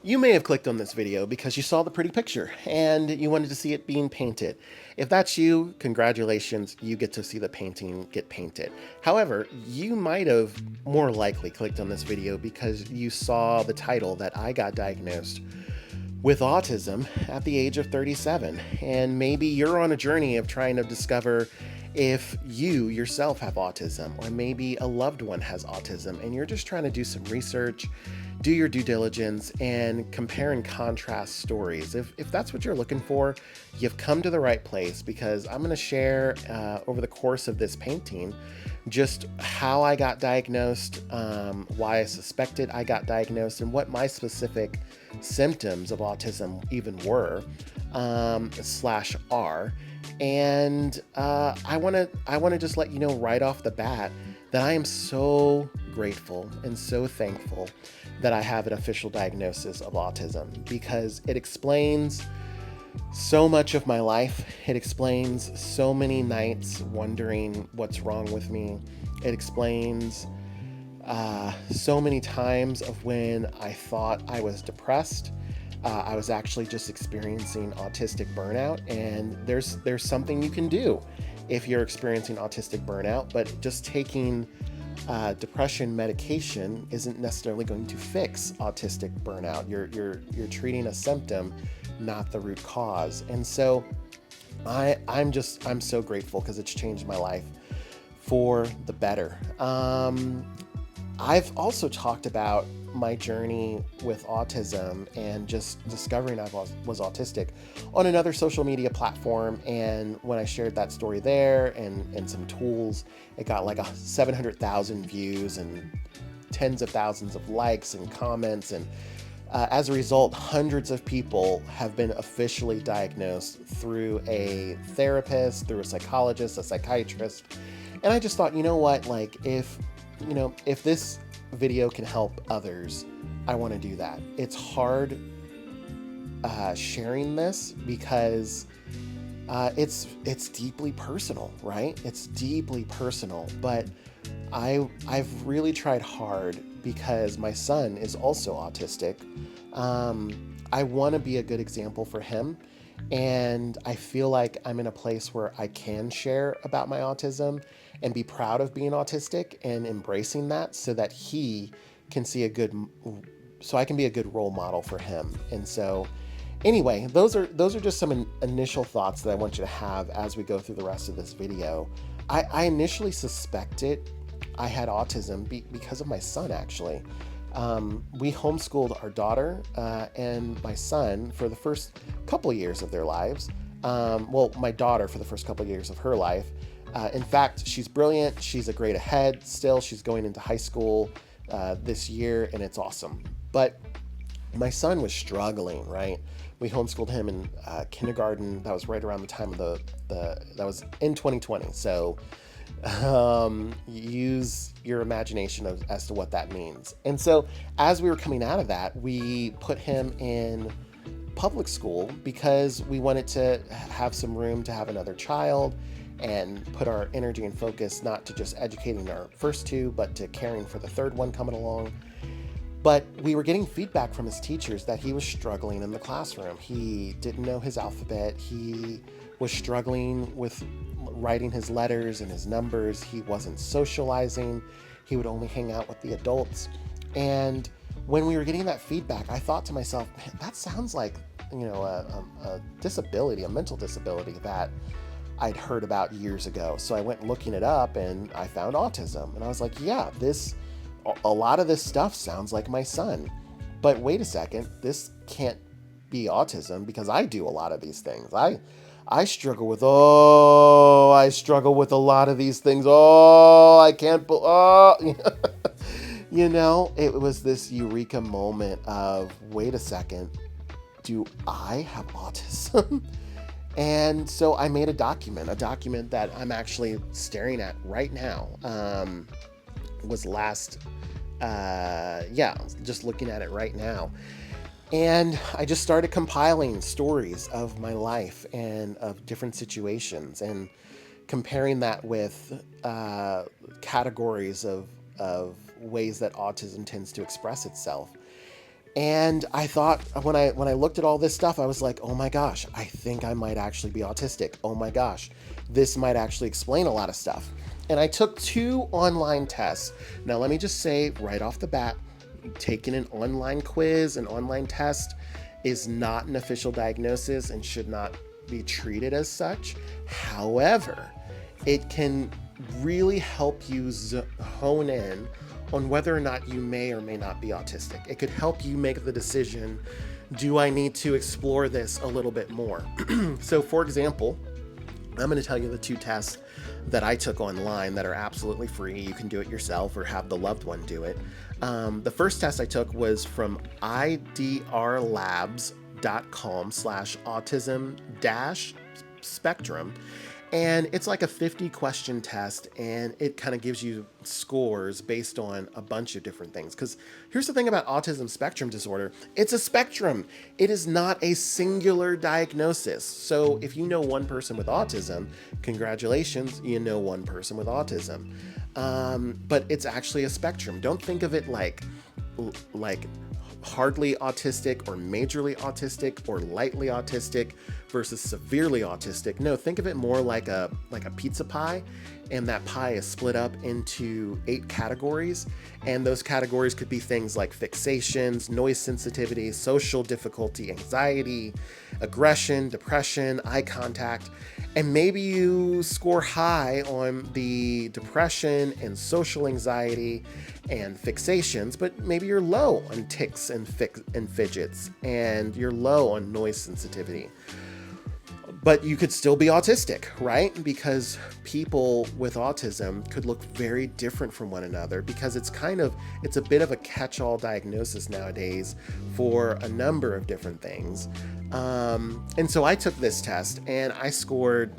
You may have clicked on this video because you saw the pretty picture and you wanted to see it being painted. If that's you, congratulations, you get to see the painting get painted. However, you might have more likely clicked on this video because you saw the title that I got diagnosed with autism at the age of 37. And maybe you're on a journey of trying to discover if you yourself have autism, or maybe a loved one has autism, and you're just trying to do some research, do your due diligence, and compare and contrast stories. If that's what you're looking for, you've come to the right place, because I'm going to share over the course of this painting just how I got diagnosed, why I suspected I got diagnosed, and what my specific symptoms of autism even were, slash are. And I want to just let you know right off the bat that I am so grateful and so thankful that I have an official diagnosis of autism, because it explains so much of my life. It explains so many nights wondering what's wrong with me. It explains so many times of when I thought I was depressed. I was actually just experiencing autistic burnout, and there's something you can do if you're experiencing autistic burnout, but just taking depression medication isn't necessarily going to fix autistic burnout. You're treating a symptom, not the root cause. And so I'm so grateful, because it's changed my life for the better. I've also talked about my journey with autism and just discovering I was autistic on another social media platform. And when I shared that story there and some tools, it got like 700,000 views and tens of thousands of likes and comments. And as a result, hundreds of people have been officially diagnosed through a therapist, through a psychologist, a psychiatrist. And I just thought, you know what, like if this video can help others, I want to do that. It's hard sharing this because it's deeply personal, right? It's deeply personal, but I've really tried hard because my son is also autistic. I want to be a good example for him, and I feel like I'm in a place where I can share about my autism and be proud of being autistic and embracing that, so that he can see so I can be a good role model for him. And so anyway, those are just some initial thoughts that I want you to have as we go through the rest of this video. I initially suspected I had autism because of my son, actually. We homeschooled our daughter and my son for the first couple of years of their lives. Well, my daughter for the first couple of years of her life. In fact, she's brilliant. She's a grade ahead still. She's going into high school this year, and it's awesome. But my son was struggling, right? We homeschooled him in kindergarten. That was right around the time of that was in 2020. So use your imagination as to what that means. And so as we were coming out of that, we put him in public school because we wanted to have some room to have another child and put our energy and focus not to just educating our first two, but to caring for the third one coming along. But we were getting feedback from his teachers that he was struggling in the classroom. He didn't know his alphabet. He was struggling with writing his letters and his numbers. He wasn't socializing. He would only hang out with the adults. And when we were getting that feedback, I thought to myself, man, that sounds like, a disability, a mental disability that I'd heard about years ago. So I went looking it up and I found autism. And I was like, yeah, a lot of this stuff sounds like my son. But wait a second, this can't be autism, because I do a lot of these things. I struggle with a lot of these things. I can't, it was this eureka moment of, wait a second, do I have autism? And so I made a document that I'm actually staring at right now. Was just looking at it right now. And I just started compiling stories of my life and of different situations, and comparing that with categories of ways that autism tends to express itself. And I thought when I looked at all this stuff, I was like, oh my gosh, I think I might actually be autistic. Oh my gosh, this might actually explain a lot of stuff. And I took 2 online tests. Now, let me just say right off the bat, taking an online quiz, an online test is not an official diagnosis and should not be treated as such. However, it can really help you hone in on whether or not you may or may not be autistic. It could help you make the decision, do I need to explore this a little bit more? So for example, I'm going to tell you the 2 tests that I took online that are absolutely free. You can do it yourself or have the loved one do it. The first test I took was from idrlabs.com/autism-spectrum. And it's like a 50 question test, and it kind of gives you scores based on a bunch of different things. Because here's the thing about autism spectrum disorder, it's a spectrum. It is not a singular diagnosis. So if you know one person with autism, congratulations, you know one person with autism. But it's actually a spectrum. Don't think of it like hardly autistic or majorly autistic or lightly autistic versus severely autistic. No, think of it more like a pizza pie, and that pie is split up into 8 categories, and those categories could be things like fixations, noise sensitivity, social difficulty, anxiety, aggression, depression, eye contact. And maybe you score high on the depression and social anxiety and fixations, but maybe you're low on tics and fidgets, and you're low on noise sensitivity. But you could still be autistic, right? Because people with autism could look very different from one another, because it's a bit of a catch-all diagnosis nowadays for a number of different things. And so I took this test and I scored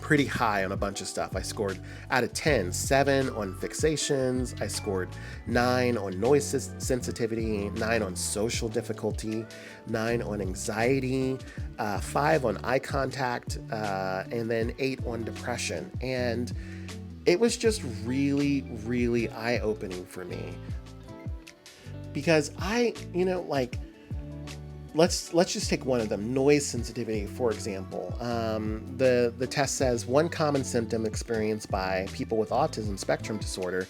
pretty high on a bunch of stuff. I scored out of 10, 7 on fixations. I scored 9 on noise sensitivity, 9 on social difficulty, 9 on anxiety, 5 on eye contact, and then 8 on depression. And it was just really, really eye-opening for me, because let's just take one of them, noise sensitivity, for example. The test says one common symptom experienced by people with autism spectrum disorder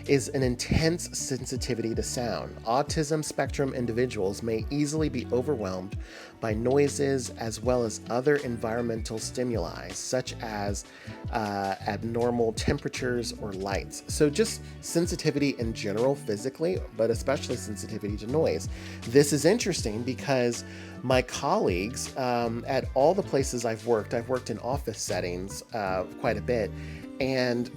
is an intense sensitivity to sound. Autism spectrum individuals may easily be overwhelmed by noises as well as other environmental stimuli, such as abnormal temperatures or lights. So just sensitivity in general physically, but especially sensitivity to noise. This is interesting because my colleagues at all the places I've worked in office settings quite a bit, and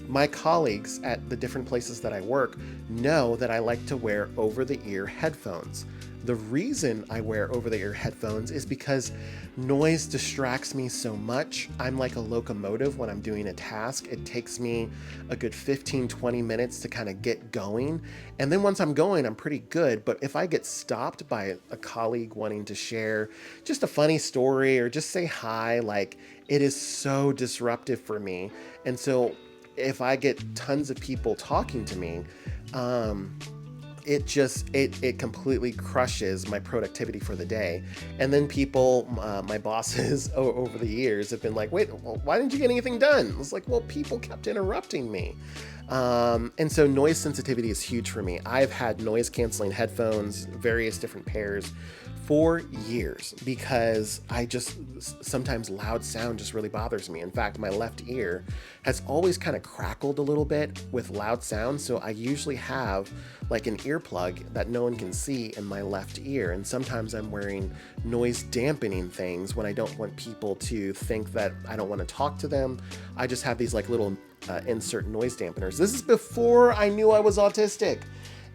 my colleagues at the different places that I work know that I like to wear over-the-ear headphones. The reason I wear over-the-ear headphones is because noise distracts me so much. I'm like a locomotive when I'm doing a task. It takes me a good 15-20 minutes to kind of get going. And then once I'm going, I'm pretty good. But if I get stopped by a colleague wanting to share just a funny story or just say hi, like, it is so disruptive for me. And so if I get tons of people talking to me, it completely crushes my productivity for the day. And then people, my bosses over the years have been like, wait, well, why didn't you get anything done? I was like, well, people kept interrupting me. And so noise sensitivity is huge for me. I've had noise canceling headphones, various different pairs, for years, because sometimes loud sound just really bothers me. In fact, my left ear has always kind of crackled a little bit with loud sound. So I usually have like an earplug that no one can see in my left ear. And sometimes I'm wearing noise dampening things when I don't want people to think that I don't want to talk to them. I just have these like little insert noise dampeners. This is before I knew I was autistic.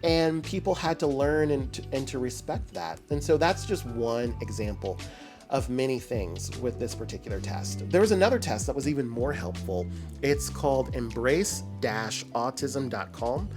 And people had to learn and to respect that. And so that's just one example of many things with this particular test. There was another test that was even more helpful. It's called embrace-autism.com.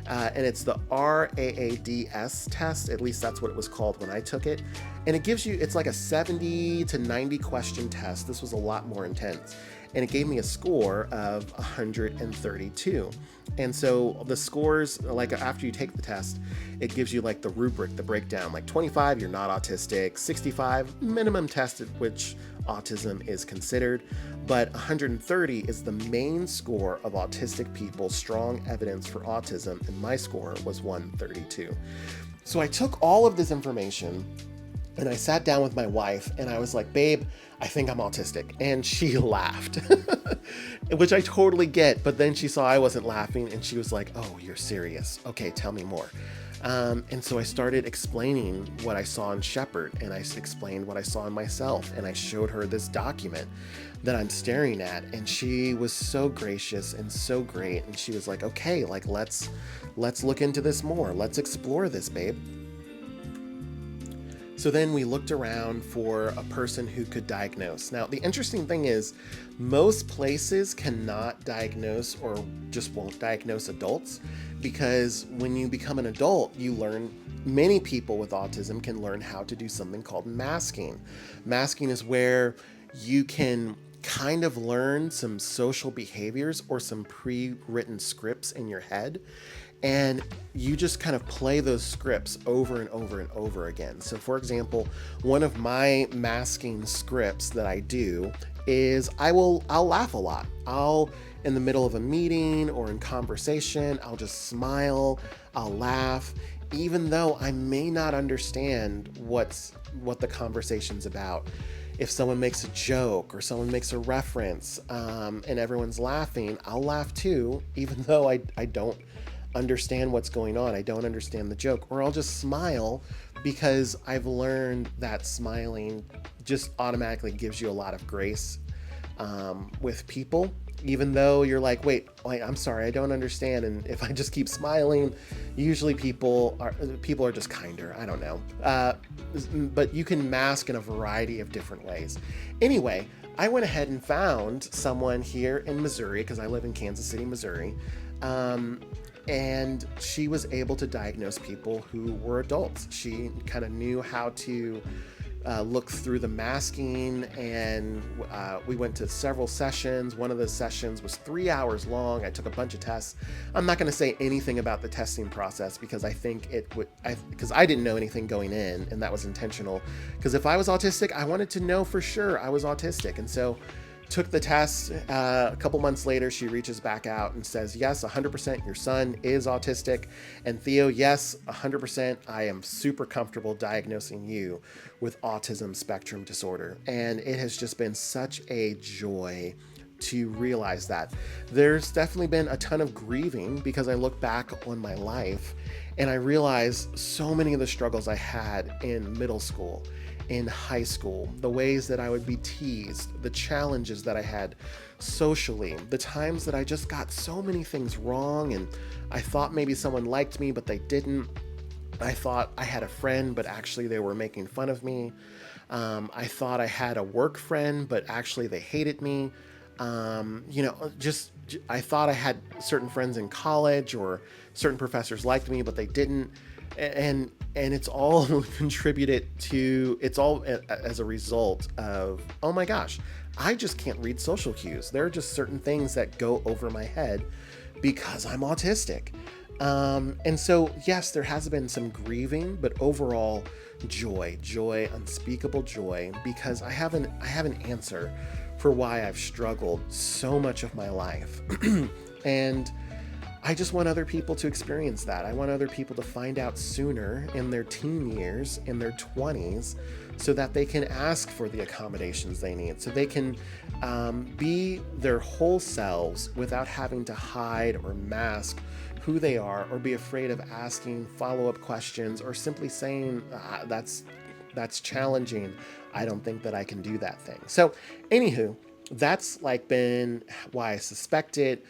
And it's the RAADS test. At least that's what it was called when I took it. And it gives you, it's like a 70 to 90 question test. This was a lot more intense. and it gave me a score of 132. And so the scores, like after you take the test, it gives you like the rubric, the breakdown, like 25, you're not autistic, 65, minimum test at which autism is considered, but 130 is the main score of autistic people, strong evidence for autism, and my score was 132. So I took all of this information and I sat down with my wife and I was like, babe, I think I'm autistic. And she laughed, which I totally get. But then she saw I wasn't laughing and she was like, oh, you're serious. Okay, tell me more. And so I started explaining what I saw in Shepard, and I explained what I saw in myself. And I showed her this document that I'm staring at. And she was so gracious and so great. And she was like, okay, like, let's look into this more. Let's explore this, babe. So then we looked around for a person who could diagnose. Now, the interesting thing is most places cannot diagnose or just won't diagnose adults, because when you become an adult, you learn, many people with autism can learn how to do something called masking. Masking is where you can kind of learn some social behaviors or some pre-written scripts in your head. And you just kind of play those scripts over and over and over again. So for example, one of my masking scripts that I do is I'll laugh a lot. In the middle of a meeting or in conversation, I'll just smile, I'll laugh, even though I may not understand what the conversation's about. If someone makes a joke or someone makes a reference and everyone's laughing, I'll laugh too, even though I don't understand what's going on. I don't understand the joke, or I'll just smile because I've learned that smiling just automatically gives you a lot of grace with people, even though you're like, wait, I'm sorry, I don't understand. And if I just keep smiling, usually people are just kinder. I don't know. But you can mask in a variety of different ways. Anyway, I went ahead and found someone here in Missouri, because I live in Kansas City, Missouri. And she was able to diagnose people who were adults. She kind of knew how to look through the masking, and we went to several sessions. One of the sessions was 3 hours long. I took a bunch of tests. I'm not going to say anything about the testing process because I think because I didn't know anything going in, and that was intentional. Because if I was autistic, I wanted to know for sure I was autistic. And so took the test. A couple months later, she reaches back out and says, yes, 100% your son is autistic. And Theo, yes, 100%, I am super comfortable diagnosing you with autism spectrum disorder. And it has just been such a joy to realize that. There's definitely been a ton of grieving because I look back on my life and I realize so many of the struggles I had in middle school, in high school, the ways that I would be teased, the challenges that I had socially, the times that I just got so many things wrong and I thought maybe someone liked me, but they didn't. I thought I had a friend, but actually they were making fun of me. I thought I had a work friend, but actually they hated me. I thought I had certain friends in college or certain professors liked me, but they didn't. And it's all it's all as a result of, oh my gosh, I just can't read social cues. There are just certain things that go over my head because I'm autistic. And so, yes, there has been some grieving, but overall joy, unspeakable joy, because I have an answer for why I've struggled so much of my life. And I just want other people to experience that. I want other people to find out sooner in their teen years, in their 20s, so that they can ask for the accommodations they need, so they can be their whole selves without having to hide or mask who they are or be afraid of asking follow-up questions or simply saying, that's challenging. I don't think that I can do that thing. So anywho, that's been why I suspected,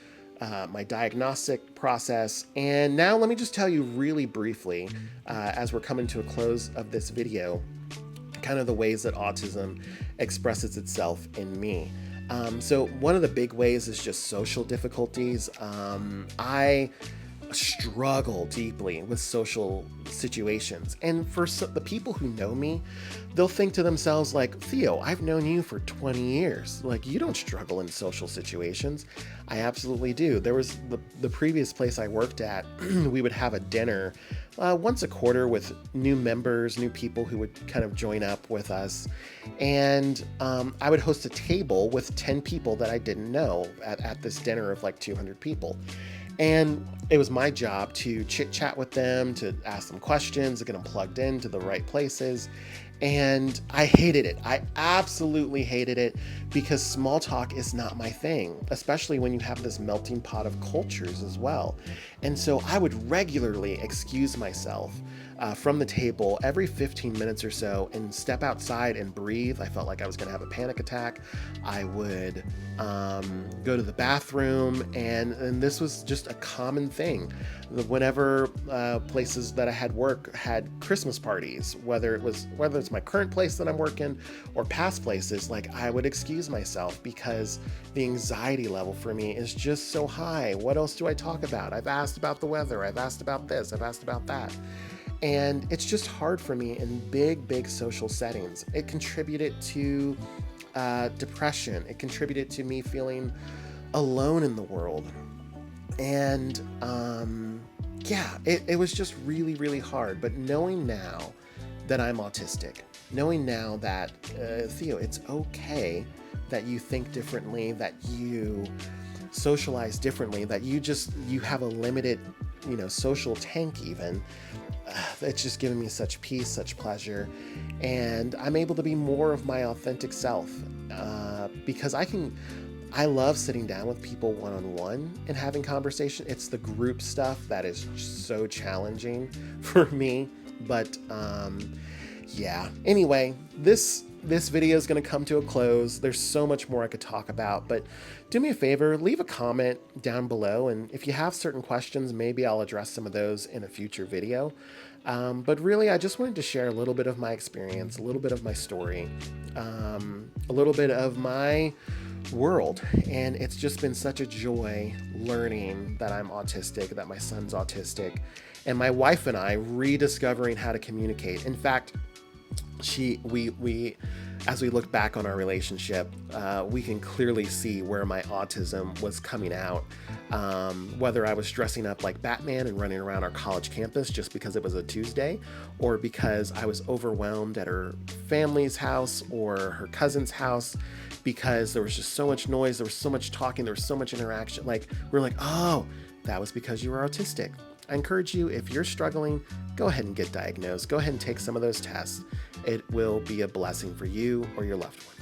my diagnostic process. And now let me just tell you really briefly, as we're coming to a close of this video, kind of the ways that autism expresses itself in me. So one of the big ways is just social difficulties. struggle deeply with social situations. And for the people who know me, they'll think to themselves like, Theo, I've known you for 20 years. Like, you don't struggle in social situations. I absolutely do. There was the previous place I worked at, we would have a dinner once a quarter with new members, new people who would kind of join up with us. And I would host a table with 10 people that I didn't know at this dinner of like 200 people. And it was my job to chit chat with them, to ask them questions, to get them plugged into the right places. And I hated it. I absolutely hated it because small talk is not my thing, especially when you have this melting pot of cultures as well. And so I would regularly excuse myself from the table every 15 minutes or so and step outside and breathe. I felt like I was going to have a panic attack. I would go to the bathroom, and this was just a common thing. Whenever places that I had work had Christmas parties, whether it's my current place that I'm working or past places, like, I would excuse myself because the anxiety level for me is just so high. What else do I talk about? I've asked about the weather. I've asked about this. I've asked about that. And it's just hard for me in big social settings. It contributed to depression. It contributed to me feeling alone in the world. And it was just really hard. But knowing now that I'm autistic, knowing now that, Theo, it's okay that you think differently, that you socialize differently, that you have a limited, social tank even. It's just given me such peace, such pleasure, and I'm able to be more of my authentic self because I love sitting down with people one-on-one and having conversation. It's the group stuff that is so challenging for me. But anyway, this video is going to come to a close. There's so much more I could talk about, but do me a favor, leave a comment down below, and if you have certain questions, maybe I'll address some of those in a future video. But really, I just wanted to share a little bit of my experience, a little bit of my story, a little bit of my world. And it's just been such a joy learning that I'm autistic, that my son's autistic, and my wife and I rediscovering how to communicate. In fact, we as we look back on our relationship, we can clearly see where my autism was coming out. Whether I was dressing up like Batman and running around our college campus just because it was a Tuesday, or because I was overwhelmed at her family's house or her cousin's house because there was just so much noise, there was so much talking, there was so much interaction. Like, we're like, oh, that was because you were autistic. I encourage you, if you're struggling, go ahead and get diagnosed. Go ahead and take some of those tests. It will be a blessing for you or your loved one.